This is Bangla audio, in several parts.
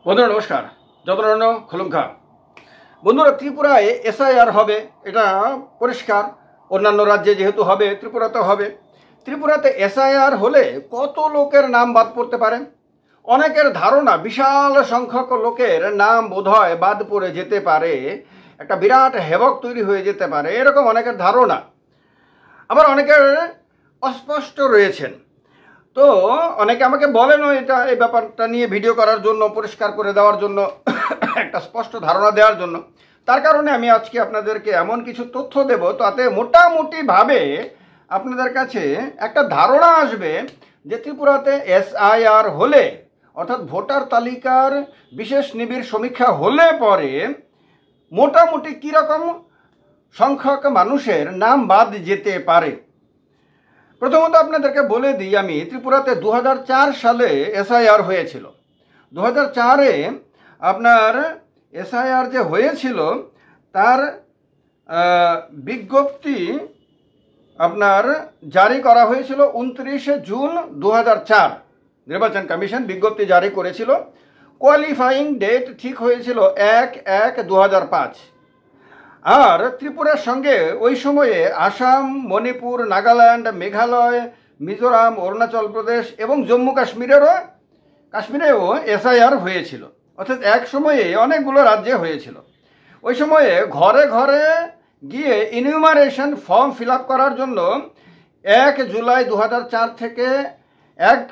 বন্ধুরা নমস্কার। যতরণ্য খুলুমখা। বন্ধুরা, ত্রিপুরায় এসআইআর হবে, এটা পরিষ্কার। অন্যান্য রাজ্যে যেহেতু হবে, ত্রিপুরাতে হবে। ত্রিপুরাতে এসআইআর হলে কত লোকের নাম বাদ পড়তে পারে? অনেকের ধারণা বিশাল সংখ্যক লোকের নাম বোধহয় বাদ পড়ে যেতে পারে, একটা বিরাট হেবক তৈরি হয়ে যেতে পারে, এরকম অনেকের ধারণা। আবার অনেকের অস্পষ্ট রয়েছেন। তো অনেকে আমাকে বলেনও এটা, এই ব্যাপারটা নিয়ে ভিডিও করার জন্য, পরিষ্কার করে দেওয়ার জন্য, একটা স্পষ্ট ধারণা দেওয়ার জন্য। তার কারণে আমি আজকে আপনাদেরকে এমন কিছু তথ্য দেব, তাতে মোটামুটিভাবে আপনাদের কাছে একটা ধারণা আসবে যে ত্রিপুরাতে এসআইআর হলে, অর্থাৎ ভোটার তালিকার বিশেষ নিবিড় সমীক্ষা হলে পরে মোটামুটি কীরকম সংখ্যক মানুষের নাম বাদ যেতে পারে। প্রথমত আপনাদেরকে বলে দিই, আমি ত্রিপুরাতে 2004 সালে এসআইআর হয়েছিল। 2004-এ আপনার এসআইআর যে হয়েছিল তার বিজ্ঞপ্তি আপনার জারি করা হয়েছিল 29 জুন 2004। নির্বাচন কমিশন বিজ্ঞপ্তি জারি করেছিল। কোয়ালিফাইং ডেট ঠিক হয়েছিল 1/1/2005। আর ত্রিপুরার সঙ্গে ওই সময়ে আসাম, মণিপুর, নাগাল্যান্ড, মেঘালয়, মিজোরাম, অরুণাচল প্রদেশ এবং জম্মু কাশ্মীরেও এসআইআর হয়েছিল। অর্থাৎ এক সময়ে অনেকগুলো রাজ্যে হয়েছিল। ওই সময়ে ঘরে ঘরে গিয়ে ইনিউমারেশন ফর্ম ফিল আপ করার জন্য 1 জুলাই 2004 থেকে 1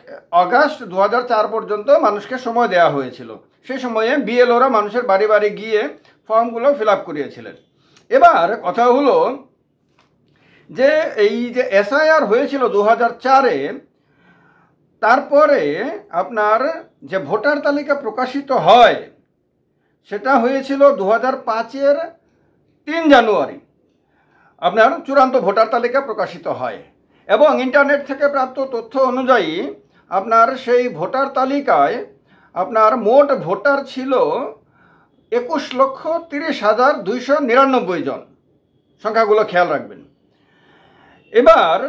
আগস্ট 2004 পর্যন্ত মানুষকে সময় দেওয়া হয়েছিল। সেই সময়ে বিএলওরা মানুষের বাড়ি বাড়ি গিয়ে ফর্মগুলো ফিল আপ করিয়েছিলেন। এবার কথা হলো যে এই যে এসআইআর হয়েছিল 2004-এ, তারপরে আপনার যে ভোটার তালিকা প্রকাশিত হয় সেটা হয়েছিল 2005-এর 3 জানুয়ারি। আপনার চূড়ান্ত ভোটার তালিকা প্রকাশিত হয় এবং ইন্টারনেট থেকে প্রাপ্ত তথ্য অনুযায়ী আপনার সেই ভোটার তালিকায় আপনার মোট ভোটার ছিল 21,30,299 জন। সংখ্যাগুলো খেয়াল রাখবেন। এবার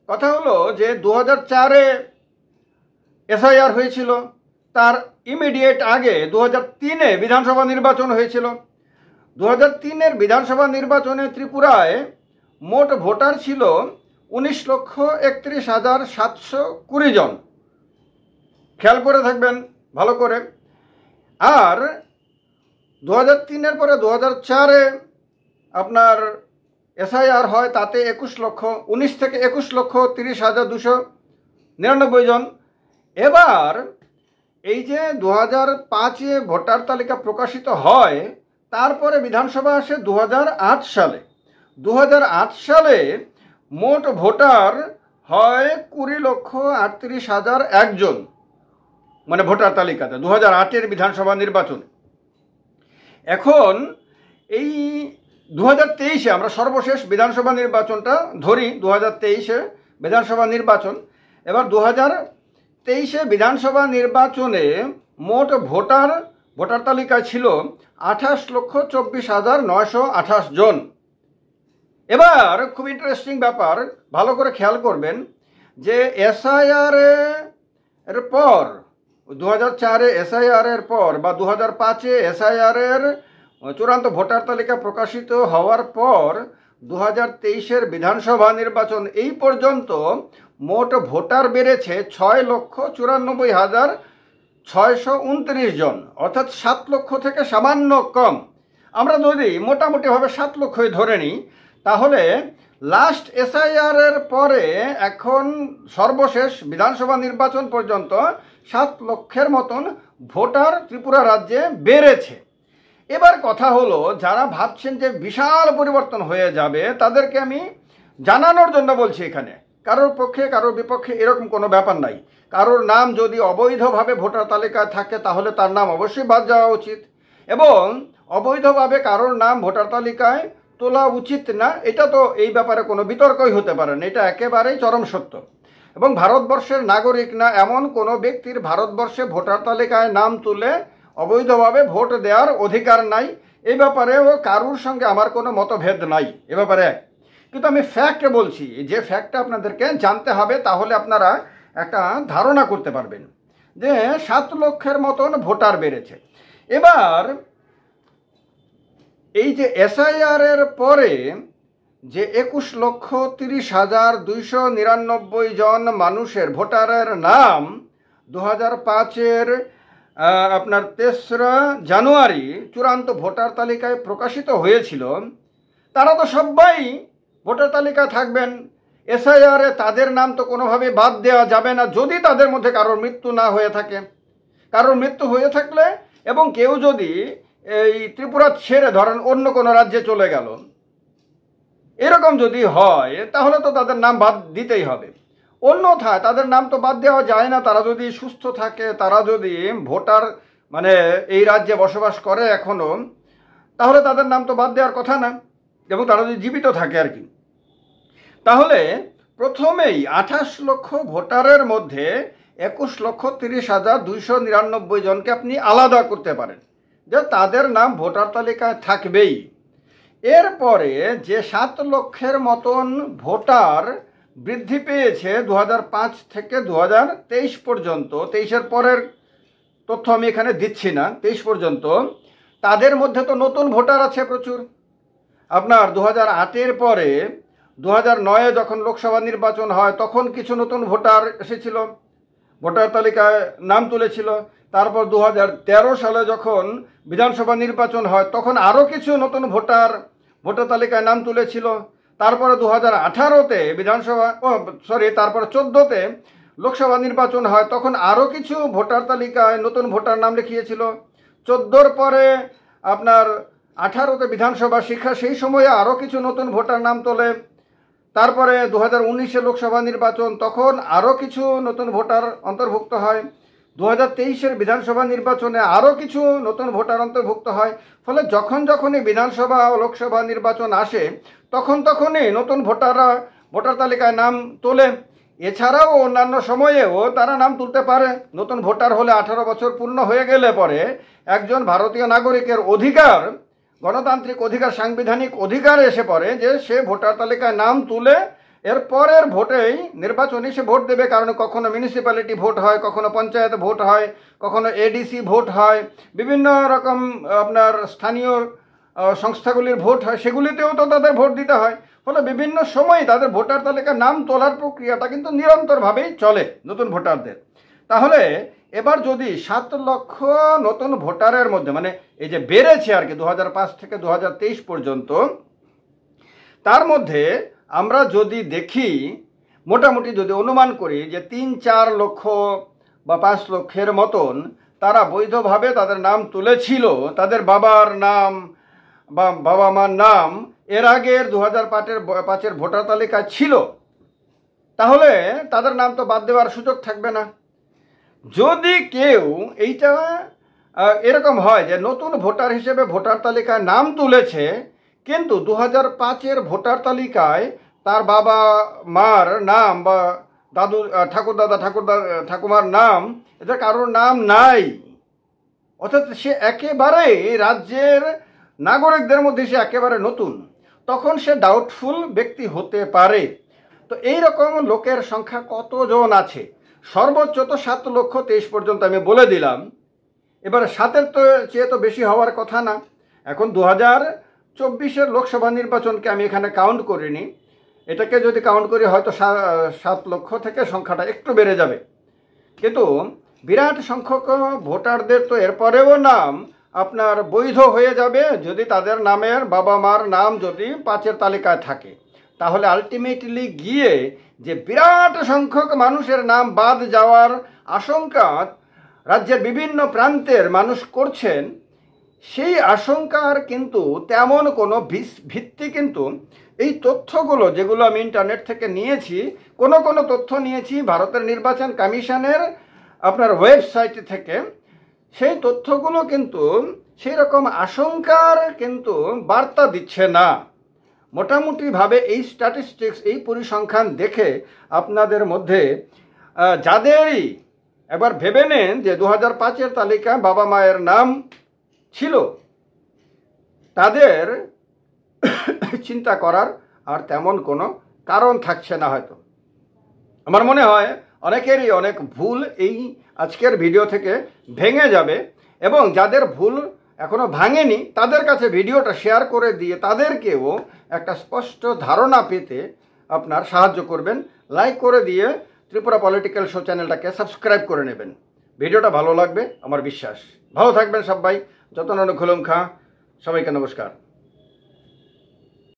কথা হলো যে 2004-এ এসআইআর হয়েছিল, তার ইমিডিয়েট আগে 2003-এ বিধানসভা নির্বাচন হয়েছিল। 2003-এর বিধানসভা নির্বাচনে ত্রিপুরায় মোট ভোটার ছিল 19,31,720 জন। খেয়াল করে থাকবেন ভালো করে। আর 2003-এর পরে 2004-এ আপনার এসআইআর হয়, তাতে 19 থেকে 21,30,299 জন। এবার এই যে 2005-এ ভোটার তালিকা প্রকাশিত হয়, তারপরে বিধানসভা আসে 2008 সালে। 2008 সালে মোট ভোটার হয় 20,38,001 জন, মানে ভোটার তালিকাতে 2008-এর বিধানসভা নির্বাচনে। এখন এই 2023-এ আমরা সর্বশেষ বিধানসভা নির্বাচনটা ধরি, 2023-এ বিধানসভা নির্বাচন। এবার 2023-এ বিধানসভা নির্বাচনে মোট ভোটার তালিকায় ছিল 28,24,928 জন। এবার খুব ইন্টারেস্টিং ব্যাপার, ভালো করে খেয়াল করবেন যে এসআইআর এর পর, 2004-এ এসআইআর এর পর বা 2005-এ এসআইআর এর চূড়ান্ত ভোটার তালিকা প্রকাশিত হওয়ার পর 2023-এর বিধানসভা নির্বাচন এই পর্যন্ত মোট ভোটার বেড়েছে 6,94,629 জন, অর্থাৎ 7 লক্ষ থেকে সামান্য কম। আমরা যদি মোটামুটিভাবে 7 লক্ষই ধরে নিই, তাহলে লাস্ট এসআইআর এর পরে এখন সর্বশেষ বিধানসভা নির্বাচন পর্যন্ত 7 লক্ষের মতন ভোটার ত্রিপুরা রাজ্যে বেড়েছে। এবার কথা হলো, যারা ভাবছেন যে বিশাল পরিবর্তন হয়ে যাবে, তাদেরকে আমি জানানোর জন্য বলছি, এখানে কারোর পক্ষে কারোর বিপক্ষে এরকম কোনো ব্যাপার নাই। কারোর নাম যদি অবৈধভাবে ভোটার তালিকায় থাকে তাহলে তার নাম অবশ্যই বাদ যাওয়া উচিত, এবং অবৈধভাবে কারোর নাম ভোটার তালিকায় তোলা উচিত না, এটা তো এই ব্যাপারে কোনো বিতর্কই হতে পারে না, এটা একেবারেই চরম সত্য। এবং ভারতবর্ষের নাগরিক না এমন কোনো ব্যক্তির ভারতবর্ষে ভোটার তালিকায় নাম তুলে অবৈধভাবে ভোট দেওয়ার অধিকার নাই। এই ব্যাপারেও কারোর সঙ্গে আমার কোনো মতভেদ নাই এ ব্যাপারে। কিন্তু আমি ফ্যাক্ট বলছি, যে ফ্যাক্টটা আপনাদেরকে জানতে হবে, তাহলে আপনারা একটা ধারণা করতে পারবেন। যে 7 লক্ষের মতন ভোটার বেড়েছে। এবার এই যে এসআইআর এর পরে যে 21,30,299 জন মানুষের ভোটারের নাম 2005-এর আপনার 3রা জানুয়ারি চূড়ান্ত ভোটার তালিকায় প্রকাশিত হয়েছিল, তারা তো সবাই ভোটার তালিকায় থাকবেন। এসআইআরে তাদের নাম তো কোনোভাবে বাদ দেওয়া যাবে না, যদি তাদের মধ্যে কারোর মৃত্যু না হয়ে থাকে। কারোর মৃত্যু হয়ে থাকলে এবং কেউ যদি এই ত্রিপুরা ছেড়ে ধরেন অন্য কোনো রাজ্যে চলে গেল, এরকম যদি হয় তাহলে তো তাদের নাম বাদ দিতেই হবে। অন্যথায় তাদের নাম তো বাদ দেওয়া যায় না। তারা যদি সুস্থ থাকে, তারা যদি ভোটার মানে এই রাজ্যে বসবাস করে এখনো, তাহলে তাদের নাম তো বাদ দেওয়ার কথা না, এবং তারা যদি জীবিত থাকে আর কি। তাহলে প্রথমেই 28 লক্ষ ভোটারের মধ্যে 21,30,299 জনকে আপনি আলাদা করতে পারেন যে তাদের নাম ভোটার তালিকায় থাকবেই। এরপরে যে 7 লক্ষের মতন ভোটার বৃদ্ধি পেয়েছে 2005 থেকে 2023 পর্যন্ত, 23-এর পরের তথ্য আমি এখানে দিচ্ছি না, 23 পর্যন্ত, তাদের মধ্যে তো নতুন ভোটার আছে প্রচুর। আপনার 2008-এর পরে 2009-এ যখন লোকসভা নির্বাচন হয় তখন কিছু নতুন ভোটার এসেছিল, ভোটার তালিকায় নাম তুলেছিল। তারপর 2013 সালে যখন বিধানসভা নির্বাচন হয় তখন আরও কিছু নতুন ভোটার ভোটার তালিকায় নাম তুলেছিল। তারপরে 2018-তে তারপরে 2014-তে লোকসভা নির্বাচন হয় তখন আরও কিছু ভোটার তালিকায় নতুন ভোটার নাম লিখিয়েছিল। 14-র পরে আপনার 18-তে বিধানসভা শিক্ষা, সেই সময়ে আরও কিছু নতুন ভোটার নাম তোলে। তারপরে 2019-এ লোকসভা নির্বাচন, তখন আরও কিছু নতুন ভোটার অন্তর্ভুক্ত হয়। 2023-এর বিধানসভা নির্বাচনে আরও কিছু নতুন ভোটার অন্তর্ভুক্ত হয়। ফলে যখনই বিধানসভা ও লোকসভা নির্বাচন আসে তখনই নতুন ভোটাররা ভোটার তালিকায় নাম তোলে। এছাড়াও অন্যান্য সময়েও তারা নাম তুলতে পারে। নতুন ভোটার হলে 18 বছর পূর্ণ হয়ে গেলে পরে একজন ভারতীয় নাগরিকের অধিকার, গণতান্ত্রিক অধিকার, সাংবিধানিক অধিকার এসে পড়ে যে সে ভোটার তালিকায় নাম তুলে এরপরের ভোটেই নির্বাচনে সে ভোট দেবে। কারণ কখনো মিউনিসিপ্যালিটি ভোট হয়, কখনো পঞ্চায়েত ভোট হয়, কখনো এডিসি ভোট হয়, বিভিন্ন রকম আপনার স্থানীয় সংস্থাগুলির ভোট হয়, সেগুলিতেও তো তাদের ভোট দিতে হয়। ফলে বিভিন্ন সময় তাদের ভোটার তালিকায় নাম তোলার প্রক্রিয়াটা কিন্তু নিরন্তরভাবেই চলে নতুন ভোটারদের। তাহলে এবার যদি 7 লক্ষ নতুন ভোটারের মধ্যে মানে এই যে বেড়েছে আর কি 2005 থেকে 2023 পর্যন্ত, তার মধ্যে আমরা যদি দেখি মোটামুটি যদি অনুমান করি যে 3-4 লক্ষ বা 5 লক্ষের মতন তারা বৈধভাবে তাদের নাম তুলেছিল, তাদের বাবার নাম বা বাবা মার নাম এর আগের 2005-এর ভোটার তালিকায় ছিল, তাহলে তাদের নাম তো বাদ দেওয়ার সুযোগ থাকবে না। যদি কেউ এইটা এরকম হয় যে নতুন ভোটার হিসেবে ভোটার তালিকায় নাম তুলেছে কিন্তু 2005-এর ভোটার তালিকায় তার বাবা মার নাম বা দাদু ঠাকুরদাদা ঠাকুমার নাম, এদের কারোর নাম নাই, অর্থাৎ সে একেবারে রাজ্যের নাগরিকদের মধ্যে সে একেবারে নতুন, তখন সে ডাউটফুল ব্যক্তি হতে পারে। তো এই রকম লোকের সংখ্যা কতজন আছে? সর্বোচ্চ তো 7,23,000 পর্যন্ত আমি বলে দিলাম। এবার 7-এর তো চেয়ে তো বেশি হওয়ার কথা না। এখন 2024-এর লোকসভা নির্বাচনকে আমি এখানে কাউন্ট করিনি, এটাকে যদি কাউন্ট করি হয়তো 7 লক্ষ থেকে সংখ্যাটা একটু বেড়ে যাবে। কিন্তু বিরাট সংখ্যক ভোটারদের তো এরপরেও নাম আপনার বৈধ হয়ে যাবে যদি তাদের নামের বাবা মার নাম যদি 5-এর তালিকায় থাকে। তাহলে আলটিমেটলি গিয়ে যে বিরাট সংখ্যক মানুষের নাম বাদ যাওয়ার আশঙ্কা রাজ্যের বিভিন্ন প্রান্তের মানুষ করছেন, সেই আশঙ্কার কিন্তু তেমন কোনো ভিত্তি কিন্তু এই তথ্যগুলো যেগুলো আমি ইন্টারনেট থেকে নিয়েছি, কোনো তথ্য নিয়েছি ভারতের নির্বাচন কমিশনের আপনার ওয়েবসাইট থেকে, সেই তথ্যগুলো কিন্তু সেই রকম আশঙ্কার কিন্তু বার্তা দিচ্ছে না। মোটামুটিভাবে এই স্ট্যাটিস্টিক্স, এই পরিসংখ্যান দেখে আপনাদের মধ্যে যাদেরই একবার ভেবে নেন যে 2005-এর তালিকায় বাবা মায়ের নাম ছিল, তাদের চিন্তা করার আর তেমন কোনো কারণ থাকছে না হয়তো। আমার মনে হয় অনেকেরই অনেক ভুল এই আজকের ভিডিও থেকে ভেঙে যাবে, এবং যাদের ভুল এখনো ভাঙেনি তাদের কাছে ভিডিওটা শেয়ার করে দিয়ে তাদেরকেও একটা স্পষ্ট ধারণা পেতে আপনার সাহায্য করবেন। লাইক করে দিয়ে ত্রিপুরা পলিটিক্যাল শো চ্যানেলটাকে সাবস্ক্রাইব করে নেবেন। ভিডিওটা ভালো লাগবে আমার বিশ্বাস। ভালো থাকবেন সবাই। যতন খুলুম খা। সবাইকে নমস্কার।